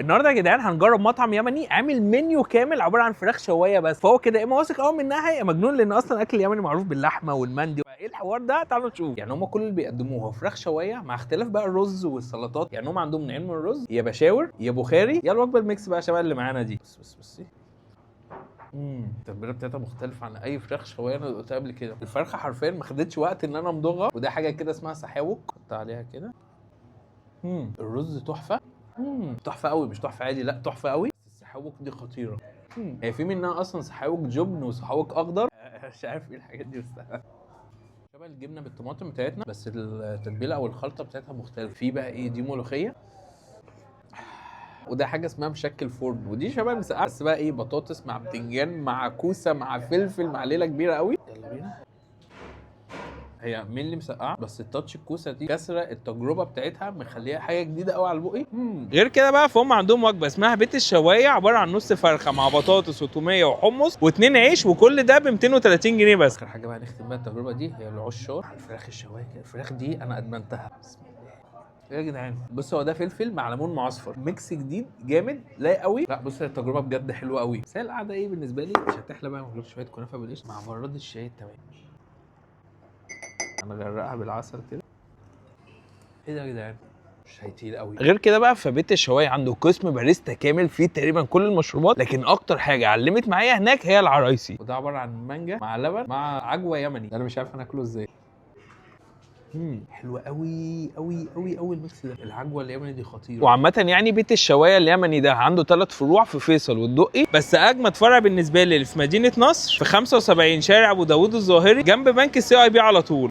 النهارده يا جدعان هنجرب مطعم يمني عامل منيو كامل عباره عن فراخ شوايه بس، فهو كده يا اما واثق قوي منها يا مجنون، لان اصلا الاكل اليمني معروف باللحمه والمندي. ايه الحوار ده؟ تعالوا نشوف. يعني هم كل اللي بيقدموه هو فراخ شوايه مع اختلاف بقى الرز والسلطات. يعني هم عندهم نوعين من الرز، يا بشاور يا بخاري يا الوجبه الميكس بقى شبه اللي معانا دي. بصي التتبيله بتاعتها مختلفه عن اي فراخ شوايه انا دقتها قبل كده. الفرخه حرفيا ما خدتش وقت ان انا امضغها، وده حاجه كده اسمها سحاوك. حط عليها كده. الرز تحفه. تحفه قوي، مش تحفه عادي، لا تحفه قوي. السحاوك دي خطيره. هي في منها اصلا سحاوك جبن وسحاوك اخضر. مش عارف ايه الحاجات دي، بس شبه الجبنه بالطماطم بتاعتنا، بس التتبيله او الخلطه بتاعتها مختلفه. في بقى ايه دي؟ ملوخيه. وده حاجه اسمها مشكل فرن، ودي شبه المسقعه بس بقى ايه، بطاطس مع بتنجان مع كوسه مع فلفل مع ليله كبيره قوي. يلا بينا. هي مين مسقعه، بس التاتش الكوسه دي كسره التجربه بتاعتها، مخليها حاجه جديده قوي على البقي. غير كده بقى فهم عندهم وجبه اسمها بيت الشوايه، عباره عن نص فرخه مع بطاطس وتوميه وحمص واتنين عيش، وكل ده ب 230 جنيه بس. اخر حاجه بقى نختم بقى التجربه دي هي العشار الفراخ الشوايه. الفراخ دي انا ادمنتها. بسم الله. ايه يا جدعان، بص هو ده فلفل مع ليمون معصفر، ميكس جديد جامد لايق قوي. لا بص التجربه بجد حلوه قوي، بس هي القعده ايه بالنسبه لي مش هتحلى بقى من غير شويه كنافه بالقشطه مع براد الشاي التمام. انا غرقها بالعسل كده. ايه ده يا جدعان، شاي تقيل قوي. غير كده بقى فبيت الشوايه عنده قسم باريستا كامل فيه تقريبا كل المشروبات، لكن اكتر حاجه علمت معايا هناك هي العرايسي، وده عباره عن مانجا مع لبن مع عجوه يمني. انا مش عارف انا اكله ازاي. حلوه قوي قوي قوي قوي الميكس ده. العجوه اليمني دي خطيره. وعامه يعني بيت الشوايه اليمني ده عنده 3 فروع في فيصل والدقي، بس اجمد فرع بالنسبه لي اللي في مدينه نصر في 75 شارع ابو داوود الظاهري جنب بنك السي اي بي على طول.